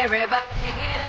everybody in.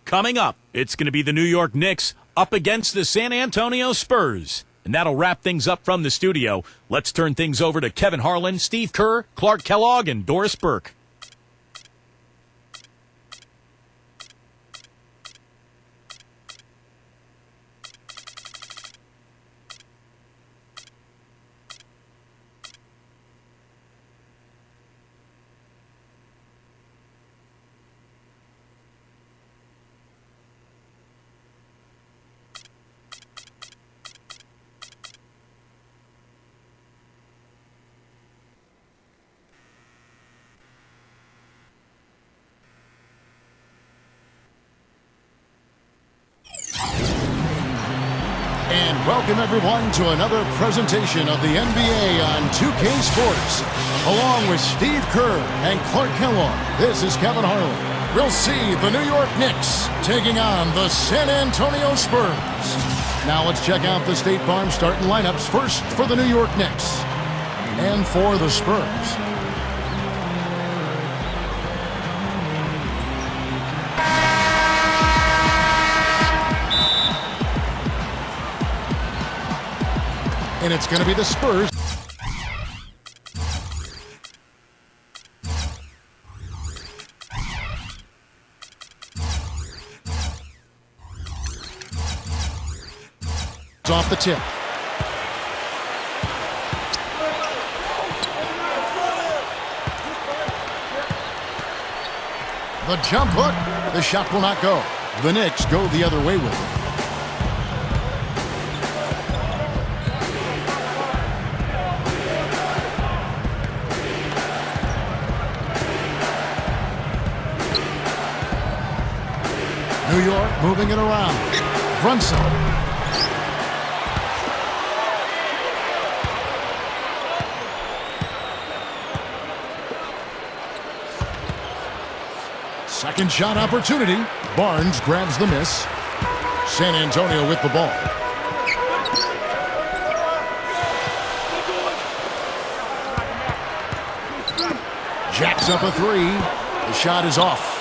Coming up, it's going to be the New York Knicks up against the San Antonio Spurs. And that'll wrap things up from the studio. Let's turn things over to Kevin Harlan, Steve Kerr, Clark Kellogg, and Doris Burke. And welcome everyone to another presentation of the NBA on 2K Sports. Along with Steve Kerr and Clark Kellogg, this is Kevin Harlan. We'll see the New York Knicks taking on the San Antonio Spurs. Now let's check out the State Farm starting lineups first for the New York Knicks. And for the Spurs, and it's going to be the Spurs. It's off the tip. The jump hook. The shot will not go. The Knicks go the other way with it. New York moving it around. Brunson. Second shot opportunity. Barnes grabs the miss. San Antonio with the ball. Jacks up a three. The shot is off.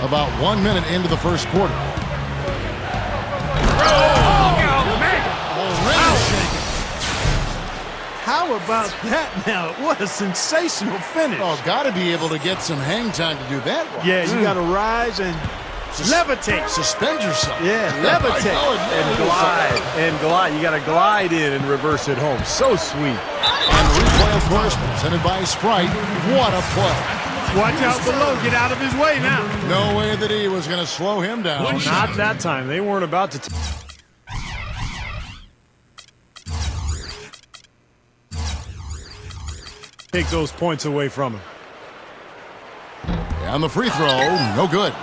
About 1 minute into the first quarter. How about that now? What a sensational finish. Oh, got to be able to get some hang time to do that one. Yeah, you got to rise and levitate. Suspend yourself. Yeah, levitate. And glide. And glide. You got to glide in and reverse it home. So sweet. And the replay, of course, presented by Sprite. What a play. Watch out below. Get out of his way now. No way that he was going to slow him down. Not that time. They weren't about to. take those points away from him. And the free throw, no good.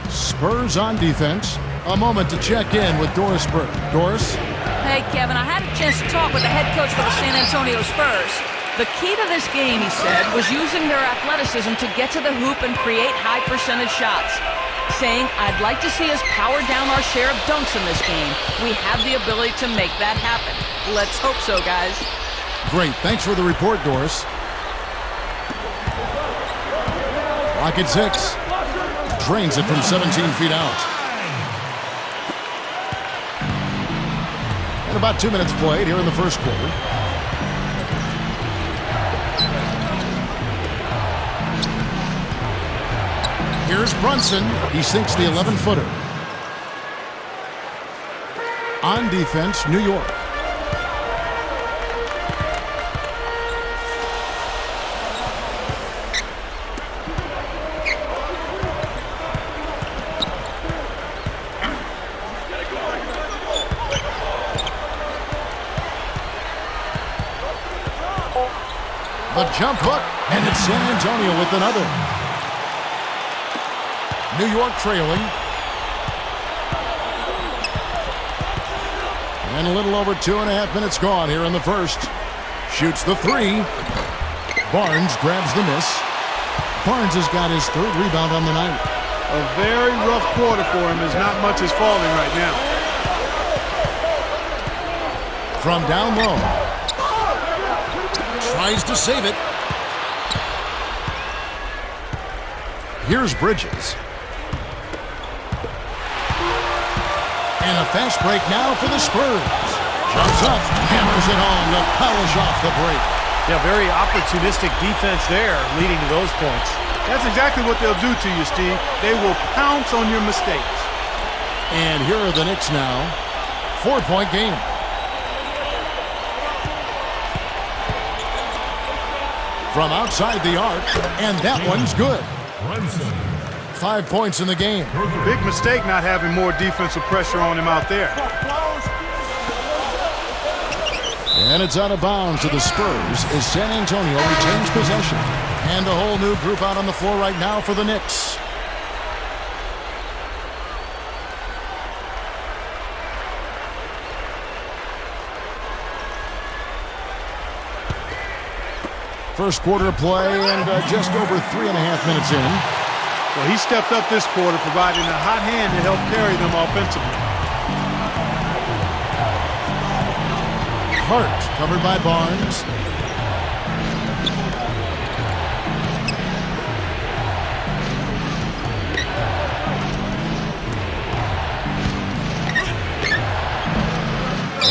Spurs on defense. A moment to check in with Doris Burke. Doris? Hey, Kevin, I had a chance to talk with the head coach for the San Antonio Spurs. The key to this game, he said, was using their athleticism to get to the hoop and create high-percentage shots. Saying, I'd like to see us power down our share of dunks in this game. We have the ability to make that happen. Let's hope so, guys. Great. Thanks for the report, Doris. Clock at 6. Drains it from 17 feet out. And about 2 minutes played here in the first quarter. Here's Brunson. He sinks the 11-footer. On defense, New York. The jump hook, and it's San Antonio with another. New York trailing. And a little over 2.5 minutes gone here in the first. Shoots the three. Barnes grabs the miss. Barnes has got his 3rd rebound on the night. A very rough quarter for him as not much is falling right now. From down low. Tries to save it. Here's Bridges. And a fast break now for the Spurs. Jumps up, hammers it home to polish off the break. Yeah, very opportunistic defense there, leading to those points. That's exactly what they'll do to you, Steve. They will pounce on your mistakes. And here are the Knicks now. 4-point game. From outside the arc, and that one's good. 5 points in the game. Big mistake not having more defensive pressure on him out there. And it's out of bounds to the Spurs as San Antonio retains possession. And a whole new group out on the floor right now for the Knicks. First quarter of play and just over 3.5 minutes in. Well, he stepped up this quarter, providing a hot hand to help carry them offensively. Hart covered by Barnes.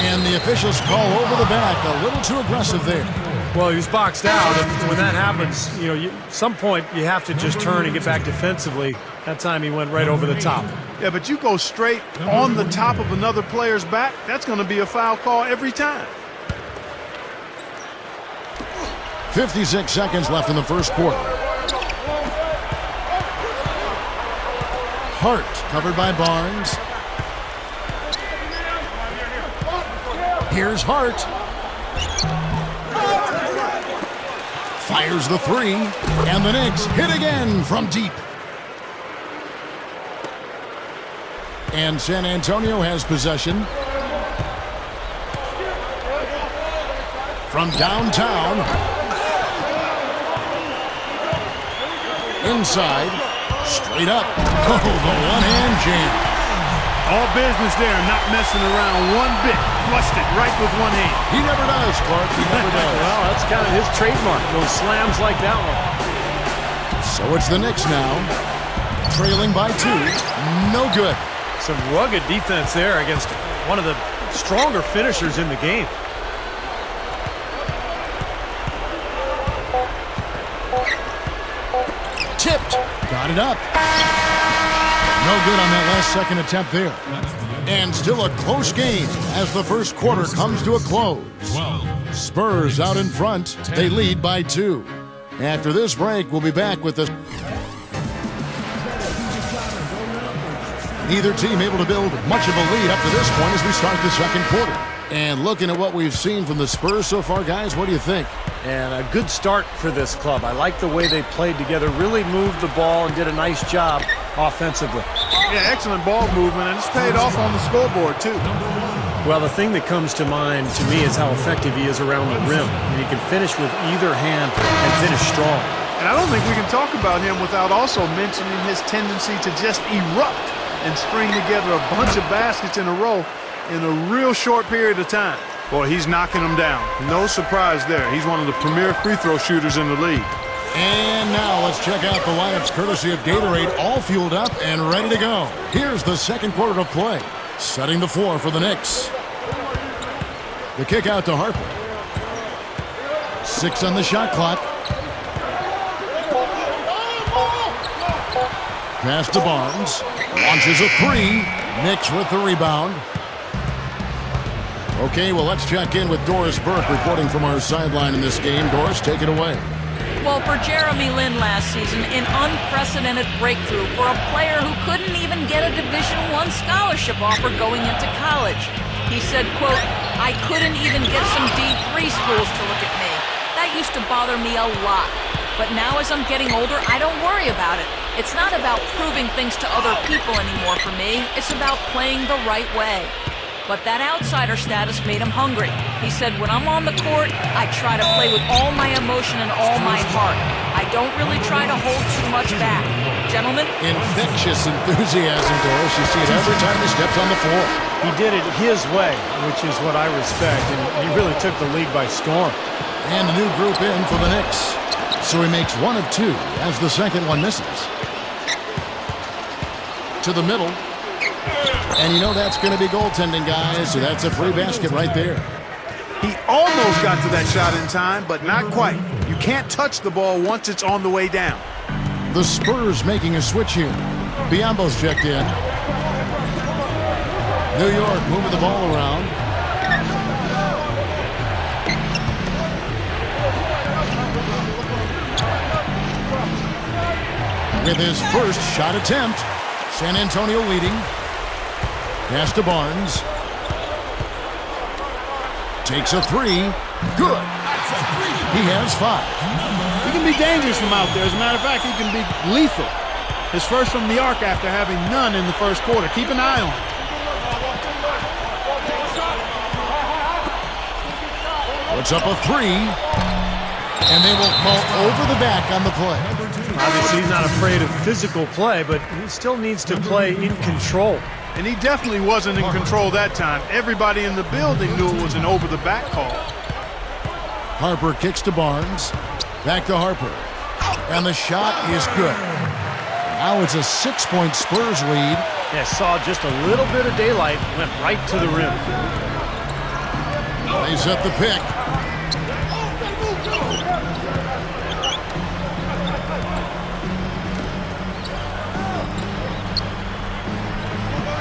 And the officials call over the back. A little too aggressive there. Well, he was boxed out, and when that happens, at some point you have to just turn and get back defensively. That time he went right over the top. Yeah, but you go straight on the top of another player's back, that's going to be a foul call every time. 56 seconds left in the first quarter. Hart covered by Barnes. Here's Hart. Fires the three, and the Knicks hit again from deep. And San Antonio has possession. From downtown. Inside. Straight up. Oh, the one-hand jam. All business there, not messing around one bit. Flushed it right with one hand. He never does, Clark. He never does. Well, that's kind of his trademark, those slams like that one. So it's the Knicks now. Trailing by 2. No good. Some rugged defense there against one of the stronger finishers in the game. Tipped. Got it up. No good on that last second attempt there. And still a close game as the first quarter comes to a close. Spurs out in front. They lead by 2. After this break, we'll be back with the... Neither team able to build much of a lead up to this point as we start the second quarter. And looking at what we've seen from the Spurs so far, guys, what do you think? And a good start for this club. I like the way they played together, really moved the ball and did a nice job offensively. Yeah, excellent ball movement, and it's paid off on the scoreboard, too. Well, the thing that comes to mind to me is how effective he is around the rim. And he can finish with either hand and finish strong. And I don't think we can talk about him without also mentioning his tendency to just erupt and string together a bunch of baskets in a row in a real short period of time. Boy, he's knocking them down. No surprise there. He's one of the premier free throw shooters in the league. And now let's check out the lineups courtesy of Gatorade, all fueled up and ready to go. Here's the second quarter of play. Setting the floor for the Knicks. The kick out to Harper. 6 on the shot clock. Pass to Barnes. Launches a 3. Knicks with the rebound. Okay, well, let's check in with Doris Burke reporting from our sideline in this game. Doris, take it away. Well, for Jeremy Lin last season, an unprecedented breakthrough for a player who couldn't even get a Division I scholarship offer going into college. He said, quote, "I couldn't even get some D3 schools to look at me. That used to bother me a lot. But now as I'm getting older, I don't worry about it. It's not about proving things to other people anymore for me. It's about playing the right way." But that outsider status made him hungry. He said, "When I'm on the court, I try to play with all my emotion and all my heart. I don't really try to hold too much back." Gentlemen? Infectious enthusiasm, Doris. You see it every time he steps on the floor. He did it his way, which is what I respect, and he really took the league by storm. And a new group in for the Knicks. So he makes 1 of 2 as the second one misses. To the middle. And you know that's going to be goaltending, guys, so that's a free basket right there. He almost got to that shot in time, but not quite. You can't touch the ball once it's on the way down. The Spurs making a switch here. Biombo's checked in. New York moving the ball around. With his first shot attempt, San Antonio leading. Pass to Barnes. Takes a 3. Good. He has 5. He can be dangerous from out there. As a matter of fact, he can be lethal. His first from the arc after having none in the first quarter. Keep an eye on him. Puts up a 3. And they will call over the back on the play. Obviously, he's not afraid of physical play, but he still needs to play in control. And he definitely wasn't in control that time. Everybody in the building knew it was an over-the-back call. Harper kicks to Barnes. Back to Harper. And the shot is good. Now it's a 6-point Spurs lead. Yeah, saw just a little bit of daylight, went right to the rim. They set the pick.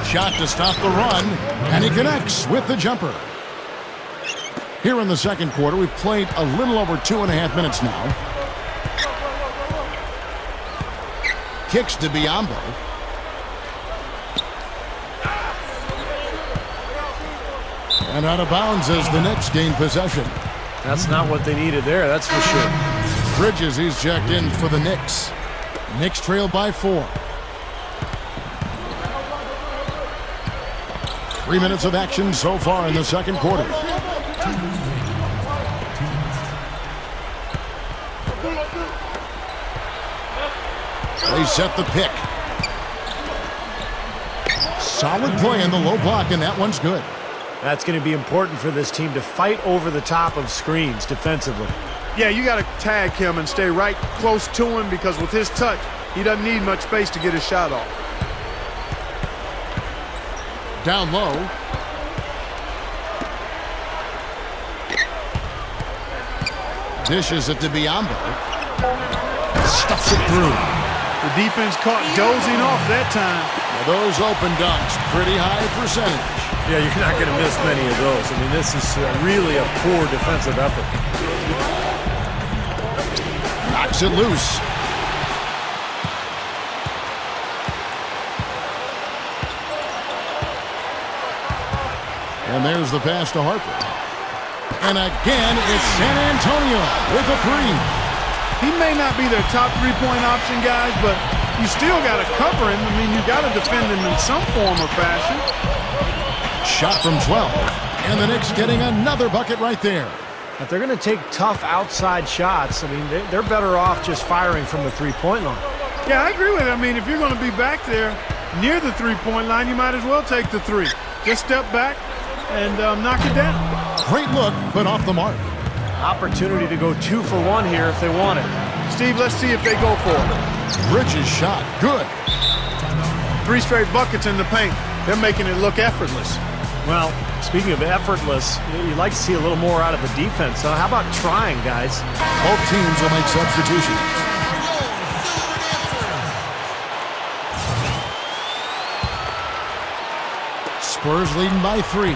Shot to stop the run, and he connects with the jumper. Here in the second quarter, we've played a little over 2.5 minutes now. Kicks to Biombo. And out of bounds as the Knicks gain possession. That's not what they needed there, that's for sure. Bridges, he's checked in for the Knicks. Knicks trail by 4. 3 minutes of action so far in the second quarter. They set the pick. Solid play in the low block, and that one's good. That's going to be important for this team to fight over the top of screens defensively. Yeah, you got to tag him and stay right close to him because with his touch, he doesn't need much space to get his shot off. Down low. Dishes it to Biombo. Stuffs it through. The defense caught dozing off that time. Now those open dunks, pretty high percentage. Yeah, you're not going to miss many of those. I mean, this is really a poor defensive effort. Knocks it loose. And there's the pass to Harper. And again, it's San Antonio with a three. He may not be their top three-point option, guys, but you still got to cover him. I mean, you got to defend him in some form or fashion. Shot from 12. And the Knicks getting another bucket right there. If they're going to take tough outside shots, I mean, they're better off just firing from the three-point line. Yeah, I agree with it. I mean, if you're going to be back there near the three-point line, you might as well take the three. Just step back and knock it down. Great look, but off the mark. Opportunity to go 2 for 1 here if they want it. Steve, let's see if they go for it. Bridges shot, good. 3 straight buckets in the paint. They're making it look effortless. Well, speaking of effortless, you'd like to see a little more out of the defense. So how about trying, guys? Both teams will make substitutions. Spurs leading by 3.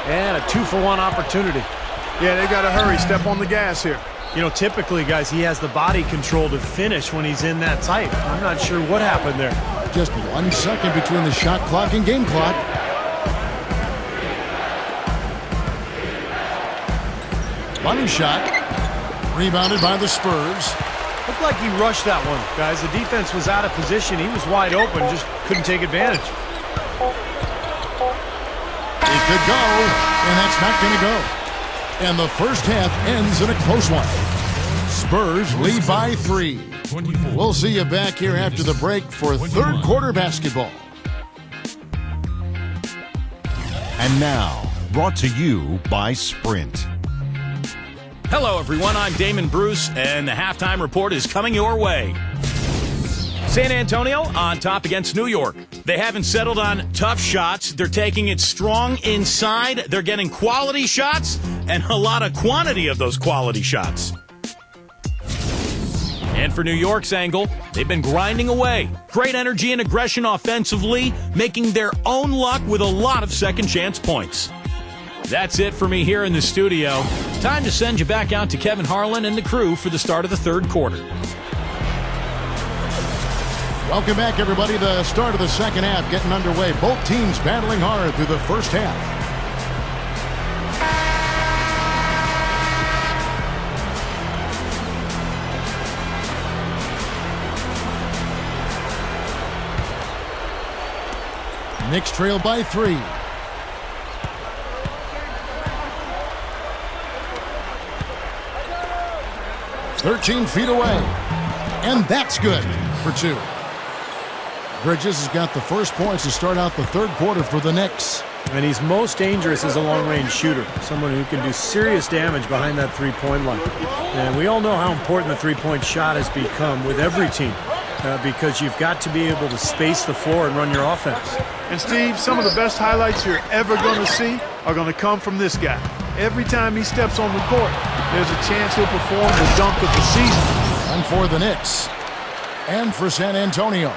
And a 2 for 1 opportunity. Yeah, they got to hurry. Step on the gas here. You know, typically, guys, he has the body control to finish when he's in that tight. I'm not sure what happened there. Just 1 second between the shot clock and game clock. Money shot. Rebounded by the Spurs. Looked like he rushed that one, guys. The defense was out of position. He was wide open, just couldn't take advantage. It could go, and that's not going to go. And the first half ends in a close one. Spurs lead by 3. We'll see you back here after the break for third quarter basketball. And now, brought to you by Sprint. Hello, everyone. I'm Damon Bruce, and the halftime report is coming your way. San Antonio on top against New York. They haven't settled on tough shots. They're taking it strong inside. They're getting quality shots and a lot of quantity of those quality shots. And for New York's angle, they've been grinding away. Great energy and aggression offensively, making their own luck with a lot of second chance points. That's it for me here in the studio. Time to send you back out to Kevin Harlan and the crew for the start of the third quarter. Welcome back, everybody. The start of the second half getting underway. Both teams battling hard through the first half. Knicks trail by 3. "13 feet away." And that's good for 2. Bridges has got the first points to start out the third quarter for the Knicks. And he's most dangerous as a long-range shooter, someone who can do serious damage behind that three-point line. And we all know how important the three-point shot has become with every team because you've got to be able to space the floor and run your offense. And, Steve, some of the best highlights you're ever going to see are going to come from this guy. Every time he steps on the court, there's a chance he'll perform the dunk of the season. And for the Knicks. And for San Antonio.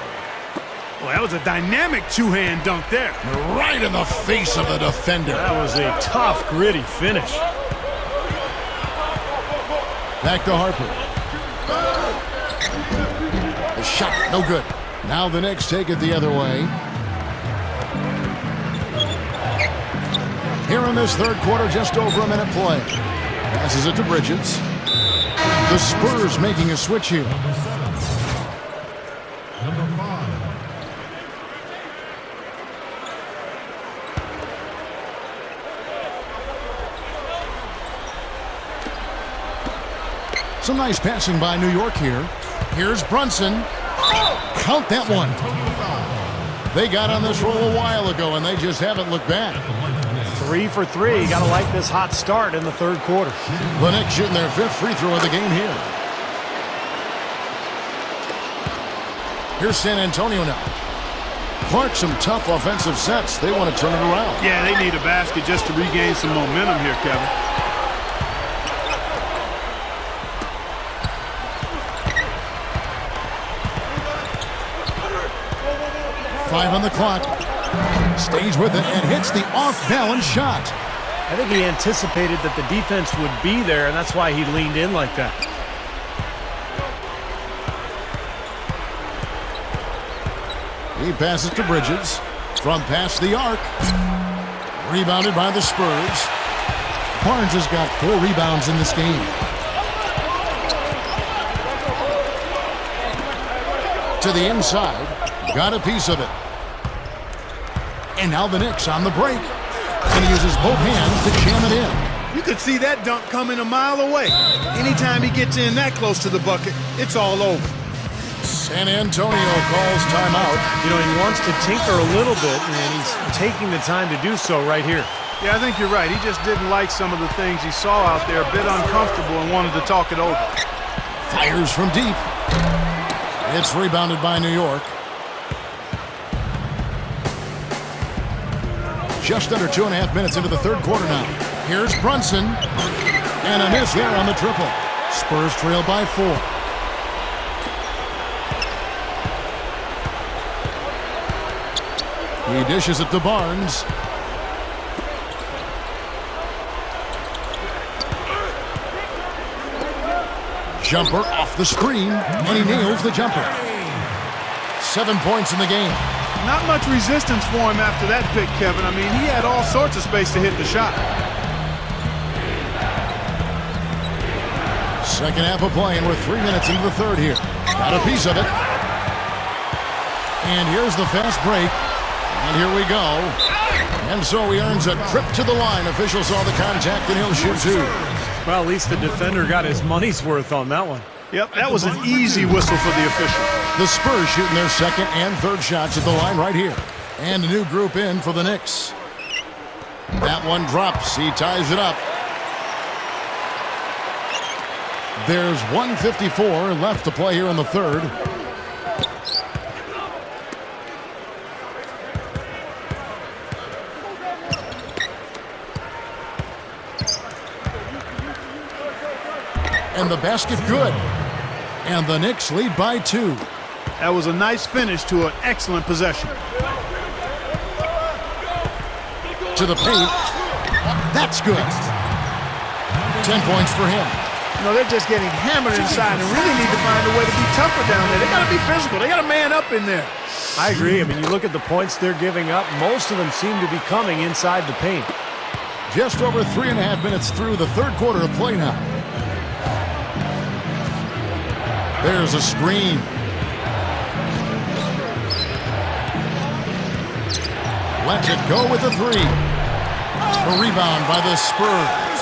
Well, that was a dynamic two-hand dunk there. Right in the face of the defender. That was a tough, gritty finish. Back to Harper. The shot, no good. Now the Knicks take it the other way. Here in this third quarter, just over a minute play. Passes it to Bridges. The Spurs making a switch here. Some nice passing by New York here. Here's Brunson. Count that one. They got on this roll a while ago, and they just haven't looked back. 3 for 3. Got to like this hot start in the third quarter. The Knicks shooting their 5th free throw of the game here. Here's San Antonio now. Clark, some tough offensive sets. They want to turn it around. Yeah, they need a basket just to regain some momentum here, Kevin. Five on the clock. Stays with it and hits the off-balance shot. I think he anticipated that the defense would be there, and that's why he leaned in like that. He passes to Bridges. From past the arc. Rebounded by the Spurs. Barnes has got 4 rebounds in this game. To the inside. Got a piece of it. And now the Knicks on the break. And he uses both hands to jam it in. You could see that dunk coming a mile away. Anytime he gets in that close to the bucket, it's all over. San Antonio calls timeout. You know, he wants to tinker a little bit, and he's taking the time to do so right here. Yeah, I think you're right. He just didn't like some of the things he saw out there, a bit uncomfortable, and wanted to talk it over. Fires from deep. It's rebounded by New York. Just under 2.5 minutes into the third quarter now. Here's Brunson. And a miss there on the triple. Spurs trail by 4. He dishes it to Barnes. Jumper off the screen, and he nails the jumper. 7 points in the game. Not much resistance for him after that pick, Kevin. I mean, he had all sorts of space to hit the shot. Second half of play, and we're 3 minutes into the third here. Got a piece of it. And here's the fast break. And here we go. And so he earns a trip to the line. Official saw the contact, and he'll shoot 2. Well, at least the defender got his money's worth on that one. Yep, that was an easy whistle for the official. The Spurs shooting their second and third shots at the line right here. And a new group in for the Knicks. That one drops. He ties it up. There's 1:54 left to play here in the third. And the basket good. And the Knicks lead by 2. That was a nice finish to an excellent possession. To the paint. That's good. 10 points for him. You know, they're just getting hammered inside and really need to find a way to be tougher down there. They got to be physical. They got to man up in there. I agree. I mean, you look at the points they're giving up, most of them seem to be coming inside the paint. Just over 3.5 minutes through the third quarter of play now. There's a screen. Lets it go with a 3. A rebound by the Spurs.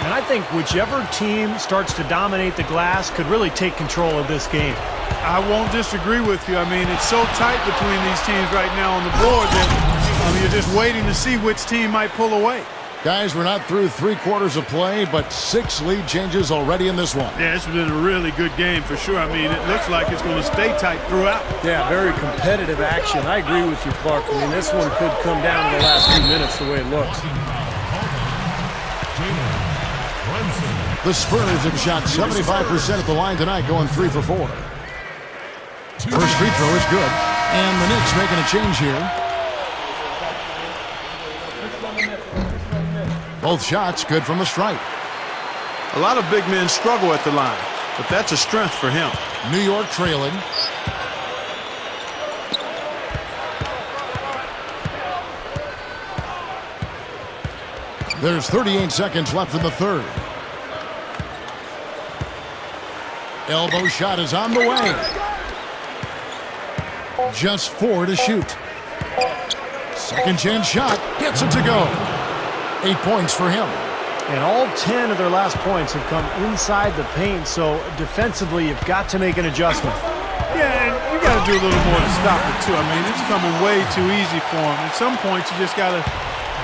And I think whichever team starts to dominate the glass could really take control of this game. I won't disagree with you. I mean, it's so tight between these teams right now on the board that you're just waiting to see which team might pull away. Guys, we're not through 3 quarters of play, but 6 lead changes already in this one. Yeah, it's been a really good game for sure. I mean, it looks like it's going to stay tight throughout. Yeah, very competitive action. I agree with you, Clark. I mean, this one could come down to the last few minutes the way it looks. The Spurs have shot 75% at the line tonight, going 3 for 4. First free throw is good. And the Knicks making a change here. Both shots good from the stripe. A lot of big men struggle at the line, but that's a strength for him. New York trailing. There's 38 seconds left in the third. Elbow shot is on the way. Just 4 to shoot. Second chance shot. Gets it to go. 8 points for him. And all 10 of their last points have come inside the paint, so defensively you've got to make an adjustment. Yeah, and you got to do a little more to stop it, too. I mean, it's coming way too easy for him. At some point, you just got to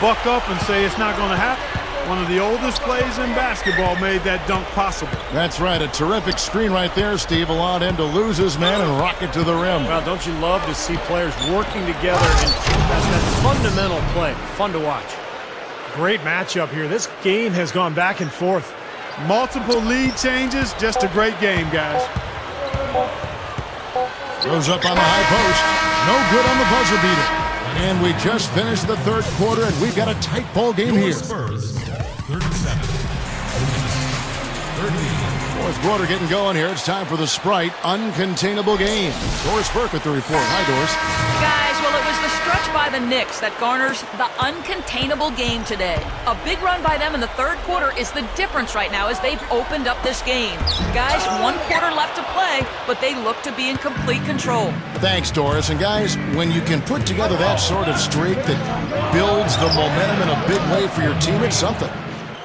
buck up and say it's not going to happen. One of the oldest plays in basketball made that dunk possible. That's right. A terrific screen right there, Steve. Allowed him to lose his man and rock it to the rim. Well, don't you love to see players working together in that fundamental play? Fun to watch. Great matchup here. This game has gone back and forth. Multiple lead changes. Just a great game, guys. Goes up on the high post. No good on the buzzer beater. And we just finished the third quarter, and we've got a tight ball game here. Spurs, 37. Fourth quarter getting going here. It's time for the Sprite Uncontainable Game. Doris Burke with the report. Hi, Doris. Guys, well, it was the stretch by the Knicks that garners the uncontainable game today. A big run by them in the third quarter is the difference right now as they've opened up this game. Guys, 1 quarter left to play, but they look to be in complete control. Thanks, Doris. And guys, when you can put together that sort of streak that builds the momentum in a big way for your team, it's something.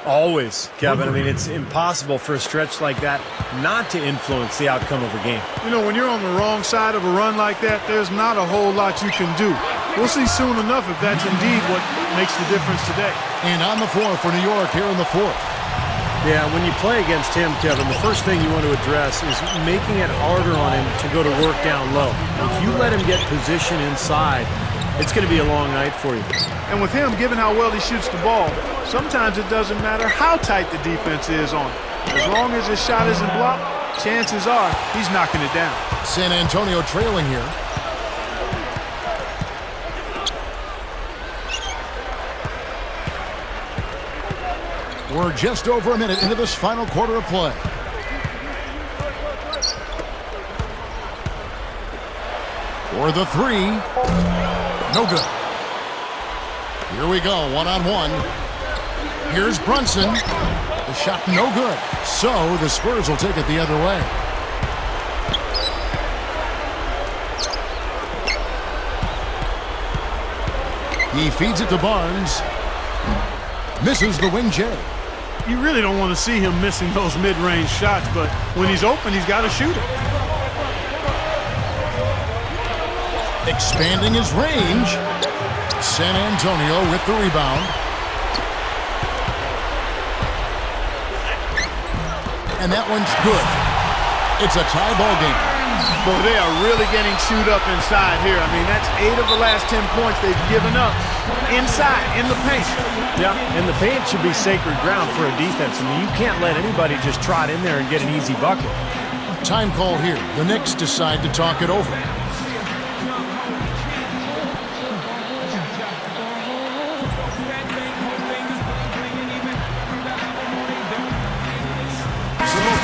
Always, Kevin. I mean, it's impossible for a stretch like that not to influence the outcome of a game. You know, when you're on the wrong side of a run like that, there's not a whole lot you can do. We'll see soon enough if that's indeed what makes the difference today. And on the floor for New York here in the fourth. Yeah, when you play against him, Kevin, the first thing you want to address is making it harder on him to go to work down low. If you let him get position inside, it's going to be a long night for you. And with him, given how well he shoots the ball, sometimes it doesn't matter how tight the defense is on him. As long as his shot isn't blocked, chances are he's knocking it down. San Antonio trailing here. We're just over a minute into this final quarter of play. For the three. No good. Here we go, one-on-one. Here's Brunson. The shot no good. So the Spurs will take it the other way. He feeds it to Barnes. Misses the wing J. You really don't want to see him missing those mid-range shots, but when he's open, he's got to shoot it. Expanding his range. San Antonio with the rebound. And that one's good. It's a tie ball game. Boy, they are really getting chewed up inside here. I mean, that's 8 of the last 10 points they've given up inside, in the paint. Yeah, and the paint should be sacred ground for a defense. I mean, you can't let anybody just trot in there and get an easy bucket. Time call here. The Knicks decide to talk it over.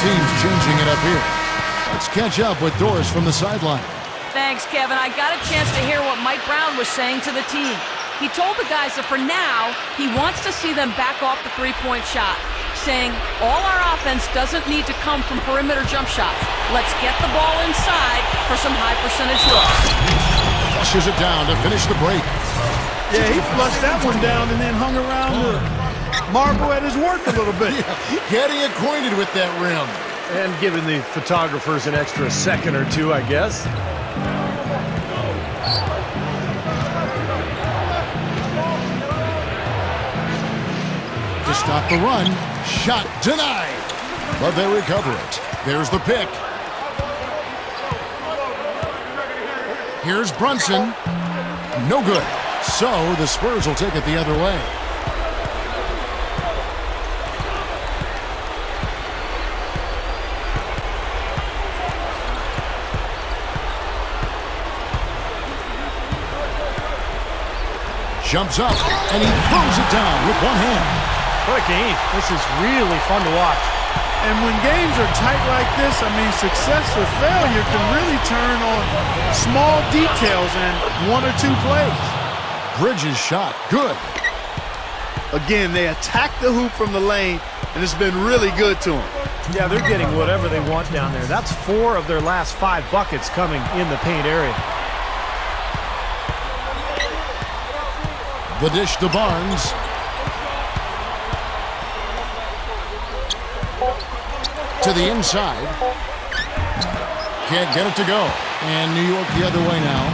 Teams changing it up here. Let's catch up with Doris from the sideline. Thanks, Kevin. I got a chance to hear what Mike Brown was saying to the team. He told the guys that for now, he wants to see them back off the three-point shot, saying, all our offense doesn't need to come from perimeter jump shots. Let's get the ball inside for some high-percentage looks. Flushes it down to finish the break. Yeah, he flushed that one down and then hung around to marvel at his work a little bit. Yeah, getting acquainted with that rim. And giving the photographers an extra second or two, I guess. To stop the run. Shot denied. But they recover it. There's the pick. Here's Brunson. No good. So the Spurs will take it the other way. Jumps up, and he throws it down with one hand. What a game. This is really fun to watch. And when games are tight like this, I mean, success or failure can really turn on small details and 1 or 2 plays. Bridges shot, good. Again, they attack the hoop from the lane, and it's been really good to them. Yeah, they're getting whatever they want down there. That's 4 of their last 5 buckets coming in the paint area. The dish to Barnes. To the inside. Can't get it to go. And New York the other way now.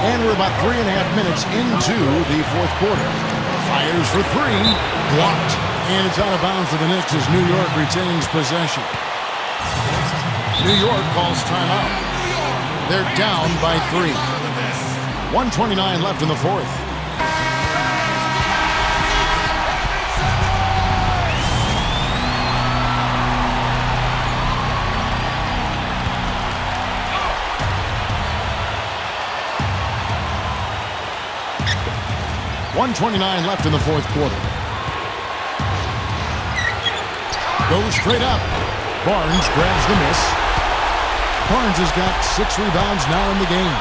And we're about 3.5 minutes into the fourth quarter. Fires for 3. Blocked. And it's out of bounds to the Knicks as New York retains possession. New York calls timeout. They're down by 3. 1:29 left in the fourth. .129 left in the fourth quarter. Goes straight up. Barnes grabs the miss. Barnes has got 6 rebounds now in the game.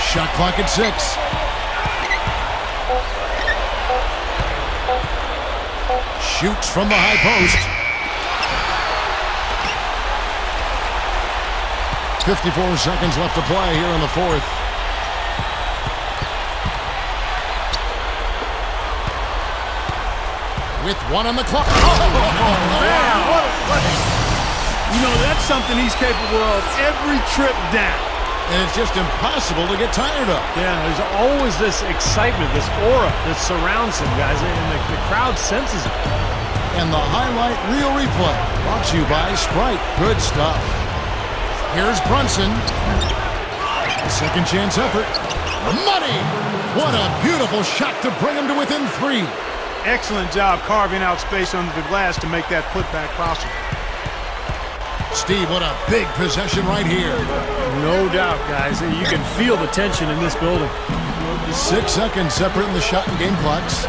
Shot clock at 6. Shoots from the high post. 54 seconds left to play here in the fourth. With 1 on the clock. Oh, Man, what a play. You know, that's something he's capable of every trip down. And it's just impossible to get tired of. Yeah, there's always this excitement, this aura that surrounds him, guys, and the crowd senses it. And the highlight reel replay brought to you by Sprite. Good stuff. Here's Brunson. Second chance effort. Money! What a beautiful shot to bring him to within 3. Excellent job carving out space under the glass to make that putback possible. Steve, what a big possession right here. No doubt, guys. You can feel the tension in this building. 6 seconds separating the shot and game clocks.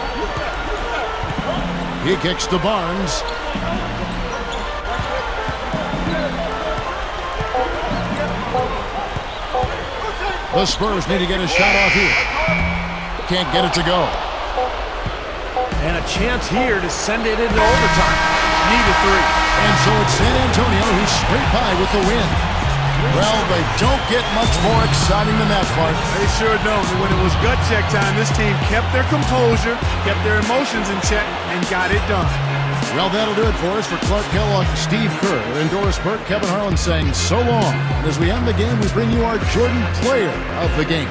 He kicks to Barnes. The Spurs need to get a shot off here. Can't get it to go. And a chance here to send it into overtime. Need a 3. And so it's San Antonio who's straight by with the win. Well, they don't get much more exciting than that, Clark. They sure don't. And when it was gut check time, this team kept their composure, kept their emotions in check, and got it done. Well, that'll do it for us. For Clark Kellogg, Steve Kerr, and Doris Burke, Kevin Harlan saying so long. And as we end the game, we bring you our Jordan player of the game.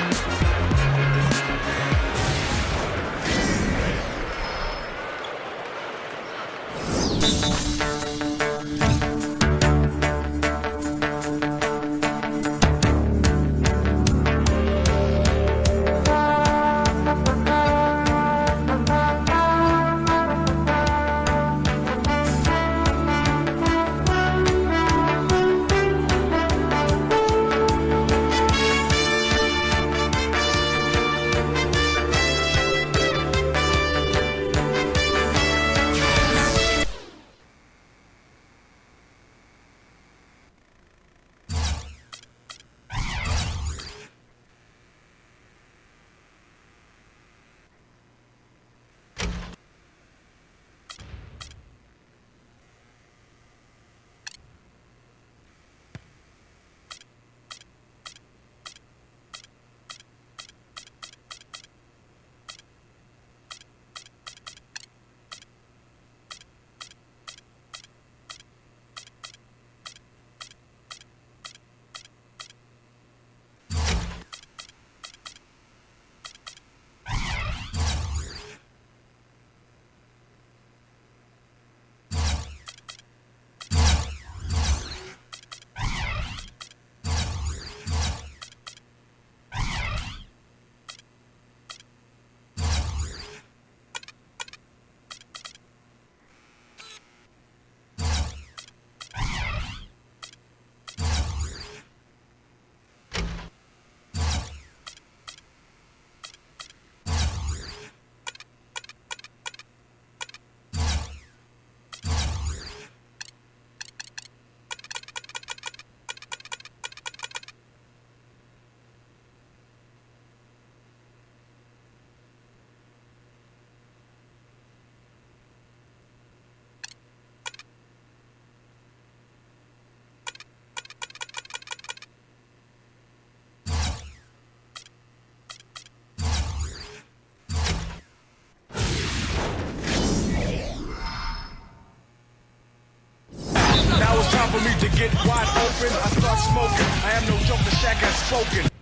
For me to get wide open, I start smoking. I am no joke, the Shaq has spoken.